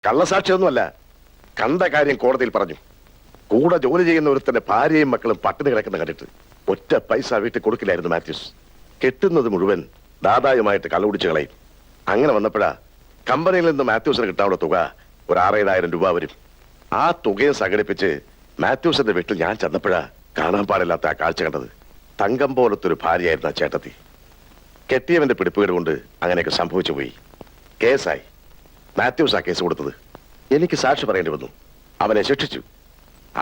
കള്ളസാക്ഷിയൊന്നുമല്ല, കണ്ട കാര്യം കോടതിയിൽ പറഞ്ഞു. കൂടെ ജോലി ചെയ്യുന്ന ഒരുത്തന്റെ ഭാര്യയും മക്കളും പട്ടിണി കിടക്കുന്ന കണ്ടിട്ട് ഒറ്റ പൈസ വീട്ടിൽ കൊടുക്കില്ലായിരുന്നു മാത്യൂസ്. കെട്ടുന്നത് മുഴുവൻ ദാദായുമായിട്ട് കള്ളുകുടിച്ച് കളയും. അങ്ങനെ വന്നപ്പോഴാ കമ്പനിയിൽ നിന്ന് മാത്യൂസിന് കിട്ടാനുള്ള തുക ഒരു 6,000 രൂപ വരും. ആ തുകയും സംഘടിപ്പിച്ച് മാത്യൂസിന്റെ വീട്ടിൽ ഞാൻ ചെന്നപ്പോഴാ കാണാൻ പാടില്ലാത്ത ആ കാഴ്ച കണ്ടത്. തങ്കം പോലത്തൊരു ഭാര്യയായിരുന്നു ആ ചേട്ടത്തി. കെട്ടിയവന്റെ പിടിപ്പുകേട് കൊണ്ട് അങ്ങനെയൊക്കെ സംഭവിച്ചു പോയി. കേസായി. മാത്യൂസ് ആ കേസ് കൊടുത്തത്. എനിക്ക് സാക്ഷി പറയേണ്ടി വന്നു. അവനെ ശിക്ഷിച്ചു.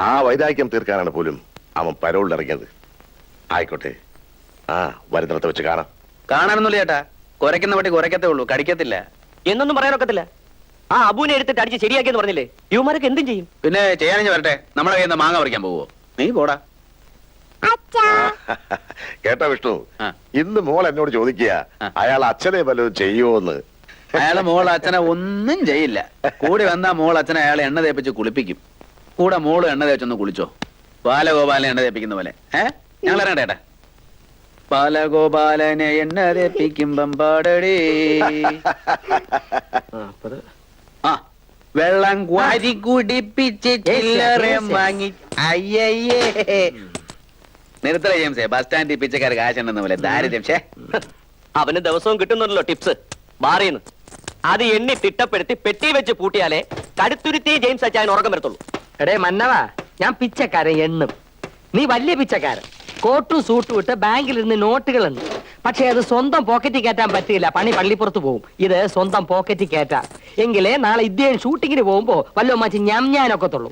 ആ വൈരാഗ്യം തീർക്കാനാണ് പോലും അവൻ പരോളിൽ ഇറങ്ങിയത്. ആയിക്കോട്ടെ, വരുന്നിടത്ത് വെച്ച് കാണാം. കാണാനൊന്നുമില്ല ചേട്ടാ, കുരയ്ക്കുന്ന പട്ടി കുരയ്ക്കത്തേ ഉള്ളൂ, കടിക്കത്തില്ല എന്നൊന്നും പറയാനൊക്കത്തില്ല. ആ അബുവിനെ എടുത്തിട്ട് അടിച്ച് ശരിയാക്കിയെന്ന് പറഞ്ഞില്ലേ? യുവമാരൊക്കെ എന്തും ചെയ്യും. പിന്നെ ചെയ്യാനും വരട്ടെ, നമ്മളെ കയ്യിൽ നിന്ന് മാങ്ങ പറിക്കാൻ പോവോ? നീ പോടാ. കേട്ടോ വിഷ്ണു, ഇന്ന് മോൾ എന്നോട് ചോദിക്കുക അയാൾ അച്ഛനെ വല്ലതും ചെയ്യുമോന്ന്. അയാളെ മോൾ അച്ഛനെ ഒന്നും ചെയ്യില്ല. കൂടി വന്നാ മോൾ അച്ഛനെ അയാളെ എണ്ണ തേപ്പിച്ച് കുളിപ്പിക്കും. കൂടെ മോള് എണ്ണ തേച്ചൊന്ന് കുളിച്ചോ, ബാലഗോപാലനെ എണ്ണ തേപ്പിക്കുന്ന പോലെ. ഞങ്ങൾ ഇറങ്ങട്ടെ ഏട്ടാ. ബാലഗോപാലനെ എണ്ണ തേപ്പിക്കുമ്പം പാടടി. വെള്ളം വാരി കുടിപ്പിച്ച് ചില്ലറ വാങ്ങി. അയ്യയ്യേ, നിർത്തല ജെയിംസേ, ബസ് സ്റ്റാൻഡിൽ പിച്ചക്കാർ കാശുണ്ടെന്ന പോലെ ദാരിദ്ര്യം. അവന് ദിവസവും കിട്ടുന്നുണ്ടല്ലോ ടിപ്സ് ബാറിന്ന്. അത് എണ്ണി തിട്ടപ്പെടുത്തി പെട്ടി വെച്ച് പൂട്ടിയാലേ കടുത്തുരുത്തി ജെയിംസ് അച്ചായൻ ഉറക്കം വരത്തുള്ളൂ. എടേ മന്നവാ, ഞാൻ പിച്ചക്കാരൻ എണ്ണും. നീ വലിയ പിച്ചക്കാരൻ. കോട്ടും സൂട്ടും ഇട്ട് ബാങ്കിലിരുന്ന് നോട്ടുകളുണ്ട്. പക്ഷെ അത് സ്വന്തം പോക്കറ്റിൽ കയറ്റാൻ പറ്റില്ല, പണി പള്ളിപ്പുറത്ത് പോകും. ഇത് സ്വന്തം പോക്കറ്റിൽ കയറ്റാം. എങ്കിലേ നാളെ ഇദ്ദേഹം ഷൂട്ടിങ്ങിന് പോകുമ്പോ വല്ലോ മാച്ച് ഞാനൊക്കത്തുള്ളൂ.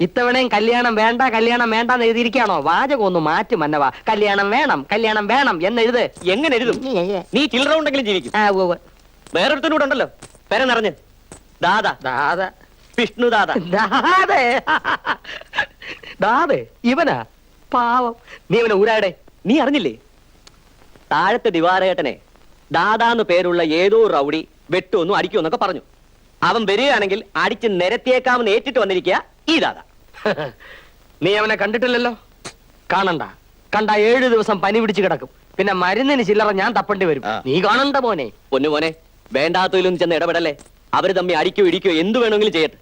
ഇത്തവണയും കല്യാണം വേണ്ട കല്യാണം വേണ്ടെന്ന് എഴുതിയിരിക്കാണോ? വാചകം ഒന്ന് മാറ്റി മന്നവാ. കല്യാണം വേണം കല്യാണം വേണം എന്നെഴുത്. എങ്ങനെ എഴുതും? നീ ചില്ലറ ഉണ്ടെങ്കിലും ജീവിക്കും. വേറൊരുത്തനൂടെ ഉണ്ടല്ലോ, പെര നിറഞ്ഞ്. ദാദാ ദാദാ വിഷ്ണു ദാദാ. ദാദേ ഇവനാ പാവം. നീ ഇവനെ ഊരാടെ. നീ അറിഞ്ഞില്ലേ? താഴത്തെ ദിവാരേട്ടനെ ദാദാന്ന് പേരുള്ള ഏതോ റൗഡി വെട്ടുമെന്നും അടിക്കുമെന്നൊക്കെ പറഞ്ഞു. അവൻ വരികയാണെങ്കിൽ അടിച്ച് നിരത്തിയേക്കാമെന്ന് ഏറ്റിട്ട് വന്നിരിക്കുക ഈ ദാദാ. നീ അവനെ കണ്ടിട്ടില്ലല്ലോ? കാണണ്ട. കണ്ട 7 ദിവസം പനി പിടിച്ച് കിടക്കും. പിന്നെ മരുന്നിന് ചില്ലറ ഞാൻ തപ്പേണ്ടി വരും. നീ കാണണ്ട മോനെ. പൊന്നു മോനെ, വേണ്ടാത്തതിലൊന്നും ചെന്ന് ഇടപെടല്ലേ. അവര് തമ്മി അടിക്കോ ഇടിക്കോ എന്തു വേണമെങ്കിലും ചെയ്യട്ടെ.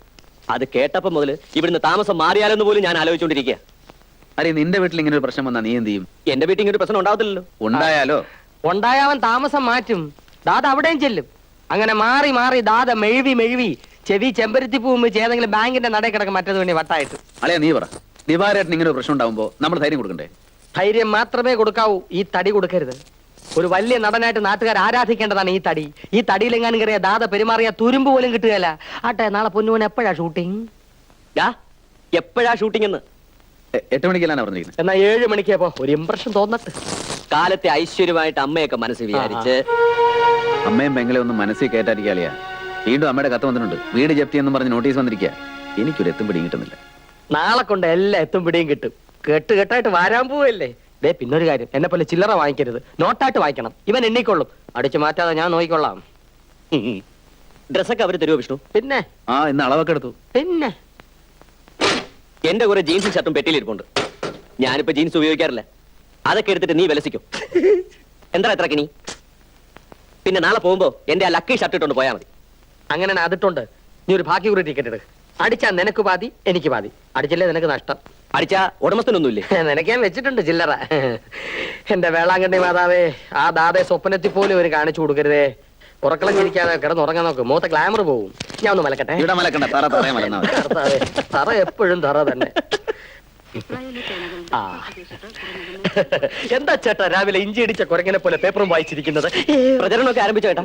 അത് കേട്ടപ്പോ മുതൽ ഇവിടുന്ന് താമസം മാറിയാലെന്ന് പോലും ഞാൻ ആലോചിച്ചുകൊണ്ടിരിക്കുക. അരെ, നിന്റെ വീട്ടിൽ ഇങ്ങനെ ഒരു പ്രശ്നം വന്നാ നീ എന്ത് ചെയ്യും? എന്റെ വീട്ടിൽ ഇങ്ങനെ ഒരു പ്രശ്നം ഉണ്ടാവത്തില്ലല്ലോ. ഉണ്ടായാലോ? ഉണ്ടായാവൻ താമസം മാറ്റും. ദാദ അവിടെയും ചെല്ലും. അങ്ങനെ മാറി മാറി ദാദ മെഴുവി ചെവി ചെമ്പരത്തി പൂമ്പ് ഏതെങ്കിലും ബാങ്കിന്റെ നടയിൽ കിടക്കും മറ്റേത് വേണ്ടി വട്ടായിട്ട്. അളയാ നീ പറ, ദിവാരേട്ടൻ ഇങ്ങനെ ഒരു പ്രശ്നം ഉണ്ടാവുമ്പോ നമ്മൾ ധൈര്യം കൊടുക്കണ്ടേ? ധൈര്യം മാത്രമേ കൊടുക്കാവൂ, ഈ തടി കൊടുക്കരുത്. ഒരു വലിയ നടനായിട്ട് നാട്ടുകാർ ആരാധിക്കേണ്ടതാണ് ഈ തടി. ഈ തടിയിലെങ്ങാനും കയറിയ ദാദ പെരുമാറിയ തുരുമ്പ് പോലും കിട്ടുകയല്ല. ആട്ടെ, നാളെ പൊന്നുവൻ എപ്പോഴാ ഷൂട്ടിങ്? എപ്പോഴാ ഷൂട്ടിംഗ് എന്ന്? 8 മണിക്കല്ലാണ് പറഞ്ഞിരിക്കുന്നത്. എന്നാ 7 മണിക്കപ്പോ ഒരു ഇംപ്രഷൻ തോന്നട്ടെ. കാലത്തെ ഐശ്വര്യമായിട്ട് അമ്മയൊക്കെ മനസ്സിൽ വിചാരിച്ച്. അമ്മയും പെങ്ങളെ ഒന്നും മനസ്സിൽ കയറ്റാതിരിക്കാളിയാ. വീണ്ടും അമ്മയുടെ കത്ത് വന്നിട്ടുണ്ട്. വീട് ജപ്തി എന്നും പറഞ്ഞ് നോട്ടീസ് വന്നിരിക്കുക. എനിക്കൊരു എത്തും പിടിയും കിട്ടുന്നില്ല. നാളെ കൊണ്ട് എല്ലാ എത്തും പിടിയും കിട്ടും. കെട്ടായിട്ട് വാരാൻ പോവല്ലേ. ദേ പിന്നൊരു കാര്യം, എന്നെ പോലെ ചില്ലറ വാങ്ങിക്കരുത്. നോട്ടായിട്ട് വാങ്ങിക്കണം. ഇവൻ എണ്ണിക്കൊള്ളും. അടിച്ചു മാറ്റാതെ ഞാൻ നോക്കിക്കൊള്ളാം. ഡ്രസ്സൊക്കെ അവര് തരുമോ വിഷ്ണു? പിന്നെ ഇന്ന് അളവൊക്കെ എടുത്തു. പിന്നെ എന്റെ കുറെ ജീൻസും ഷർട്ടും പെട്ടിയിലിരിപ്പുണ്ട്. ഞാനിപ്പോ ജീൻസ് ഉപയോഗിക്കാറില്ല. അതൊക്കെ എടുത്തിട്ട് നീ വിലസിക്കും. എന്താ എത്ര കിണി? പിന്നെ നാളെ പോകുമ്പോ എന്റെ ആ ലക്കി ഷർട്ട് ഇട്ടോണ്ട് പോയാൽ മതി. അങ്ങനെ അതിട്ടുണ്ട്. നീ ഒരു ഭാഗ്യ കുറി ടിക്കറ്റ് എടുക്ക്. അടിച്ചാ നിനക്ക് പാതി എനിക്ക് പാതി. അടിച്ചില്ലേ നിനക്ക് നഷ്ടം. അടിച്ചാ ഉടമസ്ഥനൊന്നുമില്ലേ? നിനക്ക് ഞാൻ വെച്ചിട്ടുണ്ട് ചില്ലറ. എന്റെ വേളാങ്കണ്ണി മാതാവേ, ആ ദാദയെ സ്വപ്നത്തിൽ പോലും ഒരു കാണിച്ചു കൊടുക്കരുതേ. ഉറക്കളം ചിരിക്കാതെ കിടന്നുറങ്ങാൻ നോക്ക്. മൂത്ത ഗ്ലാമർ പോവും. ഞാൻ ഒന്ന് മലക്കട്ടെ. തറ എപ്പോഴും തറ തന്നെ. എന്താ ചേട്ടാ രാവിലെ ഇഞ്ചി ഇടിച്ച കുരങ്ങനെ പോലെ പേപ്പറും വായിച്ചിരിക്കുന്നത്? പ്രചരണമൊക്കെ ആരംഭിച്ചു ചേട്ടാ?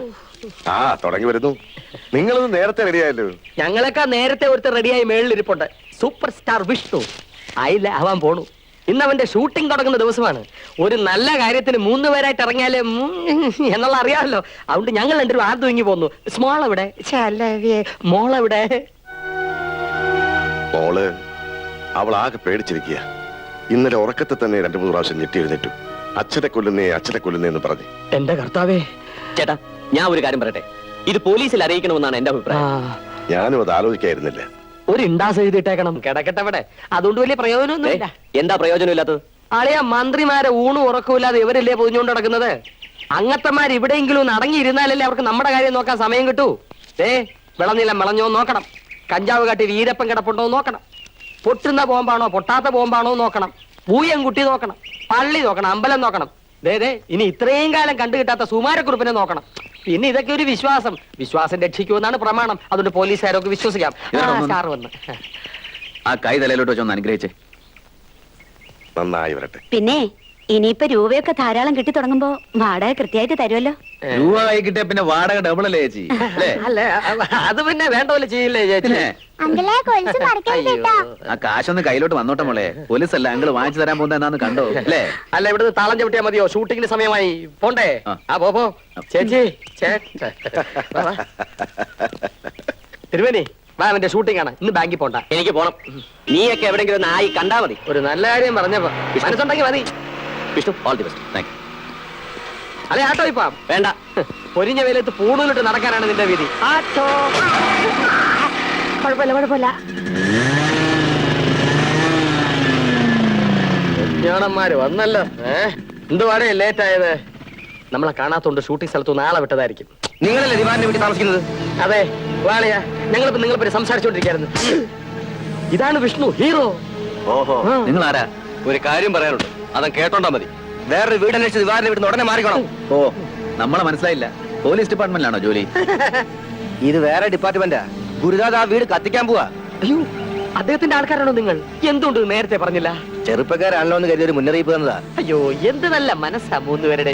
തുടങ്ങി വരുന്നു. നിങ്ങളൊന്ന് നേരത്തെ റെഡിയായല്ലോ. ഞങ്ങളൊക്കെ നേരത്തെ ഒരുത്തർ റെഡിയായി മേളിലിരിപ്പുണ്ട്. സൂപ്പർ സ്റ്റാർ വിഷ്ണു ആയില്ല ആവാൻ പോണു. ഇന്ന് അവന്റെ ഷൂട്ടിംഗ് തുടങ്ങുന്ന ദിവസമാണ്. ഒരു നല്ല കാര്യത്തിന് 3 പേരായിട്ട് ഇറങ്ങിയാലേ എന്നുള്ള അറിയാമല്ലോ. അതുകൊണ്ട് ഞങ്ങൾ രണ്ടുപേരും ആദ്യം ഇങ്ങി പോന്നു. സ്മോൾ എവിടെ? മോളെവിടെ? മോള് അവൾ ആകെ പേടിച്ചിരിക്കുക. ഇന്നലെ ഉറക്കത്തെ തന്നെ 2-3 പ്രാവശ്യം ഞെട്ടി എഴുന്നേറ്റു. അച്ഛനെ കൊല്ലുന്നേ എന്ന് പറഞ്ഞു. എന്റെ കർത്താവേ. ചേട്ടാ, ഞാൻ ഒരു കാര്യം പറയട്ടെ. ഇത് പോലീസിൽ അറിയിക്കണമെന്നാണ് എന്റെ അഭിപ്രായം. ഞാനും അത് ആലോചിക്കായിരുന്നില്ല. ഒരു ഇണ്ടാസ് എഴുതിയിട്ടേക്കണം. കിടക്കട്ടെ അവിടെ. അതുകൊണ്ട് വലിയ പ്രയോജനമൊന്നുമില്ല. എന്താ പ്രയോജനമില്ലാത്തത്? ആളെയാ മന്ത്രിമാരെ ഊണും ഉറക്കമില്ലാതെ ഇവരല്ലേ പൊതിഞ്ഞുകൊണ്ട് നടക്കുന്നത്. അങ്ങത്തമാർ ഇവിടെയെങ്കിലും ഒന്ന് അടങ്ങിയിരുന്നാലല്ലേ അവർക്ക് നമ്മുടെ കാര്യം നോക്കാൻ സമയം കിട്ടൂ. വിളനിലം വിളഞ്ഞോ നോക്കണം, കഞ്ചാവ് കാട്ടി വീരപ്പൻ കിടപ്പുണ്ടോ നോക്കണം, പൊട്ടുന്ന ബോംബാണോ പൊട്ടാത്ത ബോംബാണോ നോക്കണം, പൂയം കുട്ടി നോക്കണം, പള്ളി നോക്കണം, അമ്പലം നോക്കണം. ദേ ഇനി ഇത്രയും കാലം കണ്ടു കിട്ടാത്ത സുമാരക്കുറിപ്പിനെ നോക്കണം. പിന്നെ ഇതൊക്കെ ഒരു വിശ്വാസം രക്ഷിക്കുമെന്നാണ് പ്രമാണം. അതുകൊണ്ട് പോലീസുകാരൊക്കെ വിശ്വസിക്കാം. സാറ് വന്ന് ആ കൈ തലയിലോട്ട് വെച്ചൊന്ന് അനുഗ്രഹിച്ചേ. നന്നായി വരട്ടെ. പിന്നെ ഇനിയിപ്പോ രൂപയൊക്കെ ധാരാളം കിട്ടി തുടങ്ങുമ്പോ വാടക കൃത്യമായിട്ട് തരുമല്ലോ. രൂപ കൈ കിട്ടിയ പിന്നെ വാടക ഡബിൾ അല്ലേ ചേച്ചി? അല്ലേ? അല്ല അത് പിന്നെ വേണ്ട പോലെ ചെയ്യില്ലേ ചേച്ചി? പിന്നെ അയ്യോ. ആ കാശൊന്ന് കയ്യിലോട്ട് വന്നോട്ടെ മോളെ. പോലീസ് അല്ല അങ്കിള് വാങ്ങിച്ചു തരാൻ പോകുന്ന എന്നാന്ന് കണ്ടോ? അല്ലേ? അല്ല ഇവിടുന്ന് താളം ചവിട്ടിയാ മതിയോ? ഷൂട്ടിങ്ങിന് സമയമായി പോണ്ടേ? ആ. പോ ചേച്ചി തിരുവേനി വാ, അവന്റെ ഷൂട്ടിംഗ് ആണ്. ഇന്ന് ബാങ്കിൽ പോണ്ട. എനിക്ക് പോണം. നീയൊക്കെ എവിടെങ്കിലും നായി കണ്ടാ മതി. ഒരു നല്ല കാര്യം പറഞ്ഞപ്പോ മനസ്സുണ്ടെങ്കിൽ മതി. Vishnu, all the best. Thank you. അല്ലെ ആട്ടോ ഇപ്പം വേണ്ട. പൊരിഞ്ഞ വെയിലത്ത് പൂണൂലിട്ട് നടക്കാനാണ് നിന്റെ വിധി. ആട്ടോ കുഴപ്പമില്ല ഞാണന്മാര് വന്നല്ലോ. എന്തുവാടേ ലേറ്റ് ആയത്? നമ്മളെ കാണാത്തോണ്ട് ഷൂട്ടിംഗ് സ്ഥലത്ത് നാളെ വിട്ടതായിരിക്കും. നിങ്ങളല്ലേ ദിവാറിന്റെ വീട്ടിൽ താമസിക്കുന്നത്? അതെ വാളിയാ, ഞങ്ങളിപ്പോ നിങ്ങളെ സംസാരിച്ചോണ്ടിരിക്കായിരുന്നു. ഇതാണ് വിഷ്ണു, ഹീറോ. ഓഹോ, നിങ്ങൾ ആരാ? ഒരു കാര്യം പറയാനുണ്ട്, അത് കേട്ടോണ്ടാ മതി. വേറൊരു വീട് അന്വേഷിച്ച് ദിവാറിന്റെ വീട്ടിൽ ഉടനെ മാറിക്കണം. ഓ, നമ്മളെ മനസ്സിലായില്ല. പോലീസ് ഡിപ്പാർട്ട്മെന്റിലാണോ ജോലി? ഇത് വേറെ ഡിപ്പാർട്ട്മെന്റാ. ഗുരുദാസ് ആ വീട് കത്തിക്കാൻ പോവാ. അയ്യോ, അദ്ദേഹത്തിന്റെ ആൾക്കാരാണോ നിങ്ങൾ? എന്തുകൊണ്ട് നേരത്തെ പറഞ്ഞില്ല? ചെറുപ്പക്കാരാണല്ലോ എന്ന് കരുതി ഒരു മുന്നറിയിപ്പ് തന്നതാ. അയ്യോ, എന്ത് നല്ല മനസ്സാ മൂന്നുപേരുടെ.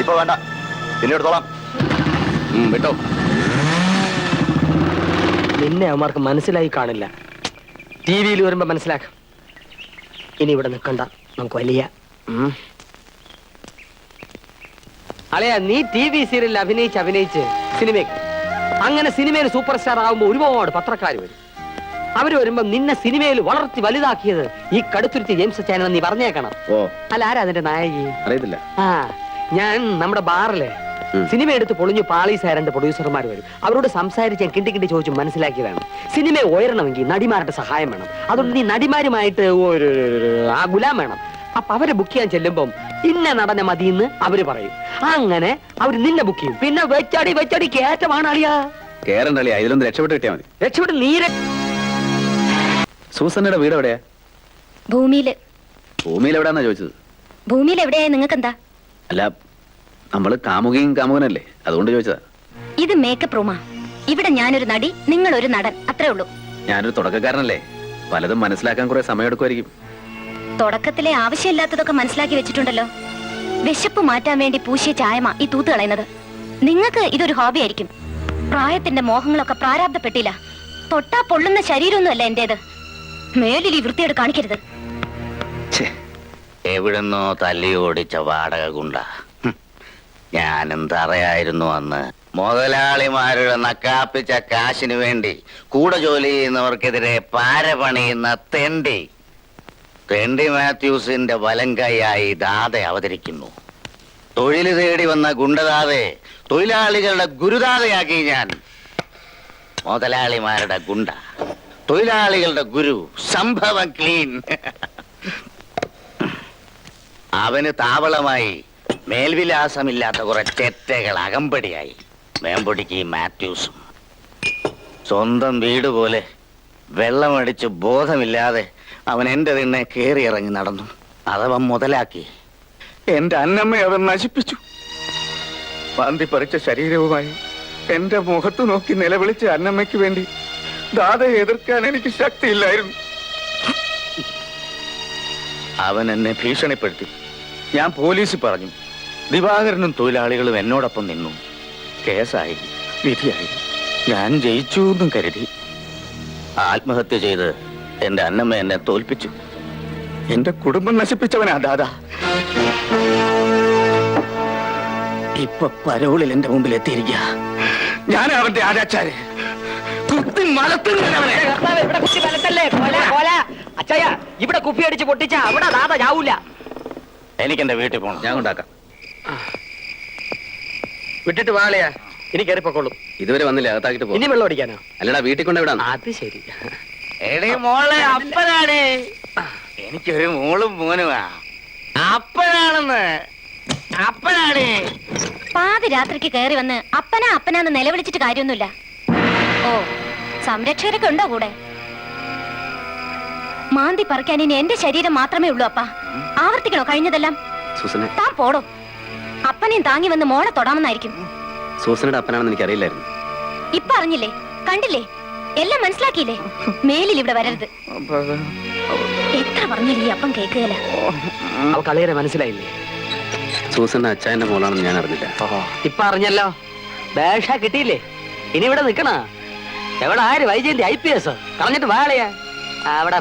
ഇപ്പൊ വേണ്ട, പിന്നെ എടുത്തോളാം. വിട്ടോ. നിന്നെ അവന്മാർക്ക് മനസ്സിലായി കാണില്ല. ടിവിയിൽ വരുമ്പോ മനസ്സിലാക്കാം. ഇനി ഇവിടെ നിൽക്കണ്ട, നമുക്ക് വലിയ അളയാ. നീ TV സീരിയലിൽ അഭിനയിച്ച് സിനിമയ്ക്ക് അങ്ങനെ സിനിമയിൽ സൂപ്പർ സ്റ്റാർ ആകുമ്പോ ഒരുപാട് പത്രക്കാർ വരും. അവര് വരുമ്പോ നിന്നെ സിനിമയിൽ വളർത്തി വലുതാക്കിയത് ഈ കടുത്തുരുത്തി ജെയിംസ് ചാനൽ നീ പറഞ്ഞേക്കണം. ഓ, അല്ല ആരാ അതിന്റെ നായകി? അറിയത്തില്ല. ഞാൻ നമ്മുടെ ബാറിലെ സിനിമ എടുത്ത് പൊളിഞ്ഞു പാളീസായ 2 പ്രൊഡ്യൂസർമാർ വരും. അവരോട് സംസാരിച്ച് ഞാൻ കിണ്ടി ചോദിച്ചു മനസ്സിലാക്കിയതാണ്. സിനിമ ഉയരണമെങ്കിൽ നടിമാരുടെ സഹായം വേണം. അതുകൊണ്ട് നീ നടിമാരുമായിട്ട് ആ ഗുലാം വേണം. അപ്പൊ അവരെ ബുക്ക് ചെയ്യാൻ ചെല്ലുമ്പം ഇന്ന നടനെ മതിയെന്ന് അവര് പറയും. അങ്ങനെ അവര് നിന്നെ ബുക്ക് ചെയ്യും. പിന്നെ വെച്ചടി കയറ്റമാണ് അളിയാ. കേറണ്ടളിയാ, ഇതിലൊന്ന് രക്ഷപ്പെട്ട് കിട്ടിയാ മതി. രക്ഷപ്പെട്ട് നീരെ. സൂസന്നയുടെ വീട് എവിടെയാ? ഭൂമിയില് ഭൂമിയിൽ എവിടെയാന്നാ ചോദിച്ചത്? ഭൂമിയിൽ എവിടെയാ നിങ്ങൾക്ക് എന്താ? അല്ല, നമ്മള് കാമുകയും കാമുകനല്ലേ, അതുകൊണ്ട് ചോദിച്ചതാ. ഇത് മേക്കപ്പ് റൂമാ. ഇവിടെ ഞാനൊരു നടി, നിങ്ങളൊരു നടൻ, അത്രേ ഉള്ളൂ. ഞാനൊരു തുടക്കക്കാരനല്ലേ, പലതും മനസ്സിലാക്കാൻ കുറെ സമയം എടുക്കുമായിരിക്കും. തുടക്കത്തിലെ ആവശ്യമില്ലാത്തതൊക്കെ മനസ്സിലാക്കി വെച്ചിട്ടുണ്ടല്ലോ. വിശപ്പ് മാറ്റാൻ വേണ്ടി പൂശിയ ചായമാ ഈ തൂത്ത് കളയുന്നത്. നിങ്ങൾക്ക് ഇതൊരു ഹോബി ആയിരിക്കും. പ്രായത്തിന്റെ മോഹങ്ങളൊക്കെ പ്രാരാബ്ധപ്പെട്ടില്ല. തൊട്ടാ പൊള്ളുന്ന ശരീരമൊന്നുമല്ല എന്റേത്. മേലിൽ ഈ വൃത്തിയോട് കാണിക്കരുത്. എവിടുന്നോ തല്ലി ഓടിച്ച വാടക ഗുണ്ട. ഞാനെന്തറിയായിരുന്നു അന്ന്. മുതലാളിമാരുടെ നക്കാപ്പിച്ച കാശിനു വേണ്ടി കൂടെ ജോലി ചെയ്യുന്നവർക്കെതിരെ പാരപണിയുന്ന തെണ്ടി മാത്യൂസിന്റെ വലങ്കയായി ദാതെ അവതരിക്കുന്നു. തൊഴിൽ തേടി വന്ന ഗുണ്ടദാതെ തൊഴിലാളികളുടെ ഗുരുദാതയാക്കി ഞാൻ. മുതലാളിമാരുടെ ഗുണ്ട, തൊഴിലാളികളുടെ ഗുരു, സംഭവം ക്ലീൻ. അവന് താവളമായി മേൽവിലാസമില്ലാത്ത കുറെ ചെറ്റകൾ അകമ്പടിയായി. മേമ്പൊടിക്ക് മാത്യൂസും. സ്വന്തം വീട് പോലെ വെള്ളമടിച്ച് ബോധമില്ലാതെ അവൻ എന്റെ തന്നെ കയറി ഇറങ്ങി നടന്നു. അതവൻ മുതലാക്കി. എന്റെ അന്നമ്മയെ അവൻ നശിപ്പിച്ചു. പാന്തി പറിച്ച ശരീരവുമായി എന്റെ മുഖത്ത് നോക്കി നിലവിളിച്ച അന്നമ്മയ്ക്ക് വേണ്ടി ദാതയെ എതിർക്കാൻ എനിക്ക് ശക്തിയില്ലായിരുന്നു. അവൻ എന്നെ ഭീഷണിപ്പെടുത്തി. ഞാൻ പോലീസിൽ പറഞ്ഞു. ദിവാകരനും തൊഴിലാളികളും എന്നോടൊപ്പം നിന്നു. കേസായി, വിധിയായി. ഞാൻ ജയിച്ചു എന്നും കരുതി. ആത്മഹത്യ ചെയ്ത് എന്റെ അന്നമ്മ എന്നെ തോൽപ്പിച്ചു. എന്റെ കുടുംബം നശിപ്പിച്ചവനാ ദാദാ. ഇപ്പൊ പരോളിൽ എന്റെ മുമ്പിൽ എത്തിയിരിക്കുക. ഞാൻ അവന്റെ ആരാച്ചാര്. കുത്തി മലത്തുന്നവനെ. ഇവിടെ കുപ്പി അടിച്ച് പൊട്ടിച്ച അവിടെ ദാദ ചാവൂല. എനിക്ക് എന്റെ വീട്ടിൽ പോകണം. ഞാൻ കൊണ്ടാക്കാം. വിട്ടിട്ട് വാളിയാ, ഇനി കയറിപ്പോക്കോളും. ഇതുവരെ വന്നില്ല, അകത്താക്കിട്ട് പോ. ഇനി വെള്ളം അടിക്കാനോ? അല്ലടാ, വീട്ടിൽ കൊണ്ട് വിടാം. അത് ശരി. എടേ മോളെ, അപ്പനാണ്. എനിക്കൊരു മോളും മോനുമാ. അപ്പനാണെന്ന് അപ്പനാണ്. പാതി രാത്രിക്ക് കയറി വന്ന് അപ്പനാ അപ്പനാന്ന് നിലവിളിച്ചിട്ട് കാര്യമൊന്നുമില്ല. ഓ, സംരക്ഷകരൊക്കെ ഉണ്ടോ കൂടെ? മാന്തി പറിക്കാൻ ഇനി എന്റെ ശരീരം മാത്രമേ ഉള്ളൂ അപ്പ. ആവർത്തിക്കണോ കഴിഞ്ഞതെല്ലാം? സൂസനെ താൻ പോടോ. അപ്പനെയും താങ്ങി വന്ന് മോളെ തൊടാമെന്നായിരിക്കും. സൂസനയുടെ അപ്പനാണെന്ന് എനിക്ക് അറിയില്ലായിരുന്നു. ഇപ്പൊ അറിഞ്ഞില്ലേ? കണ്ടില്ലേ? എല്ലാം മനസ്സിലാക്കിയില്ലേ? മേലിൽ ഇവിടെ വരരുത്. എത്ര പറഞ്ഞില്ലേ ഈ അപ്പം കേൾക്കുകയില്ല. അവൾക്ക് അളിയനെ മനസ്സിലായില്ലേ? സൂസന്റെ അച്ചായന്റെ മോളാണെന്ന് ഞാൻ അറിഞ്ഞില്ല. ഇപ്പൊ അറിഞ്ഞല്ലോ. ബേഷ കിട്ടിയില്ലേ? ഇനി ഇവിടെ നിക്കണ എവിടെ? ആര്? വൈജയന്തി IPS കളഞ്ഞിട്ട് വാളയാ അവിടെ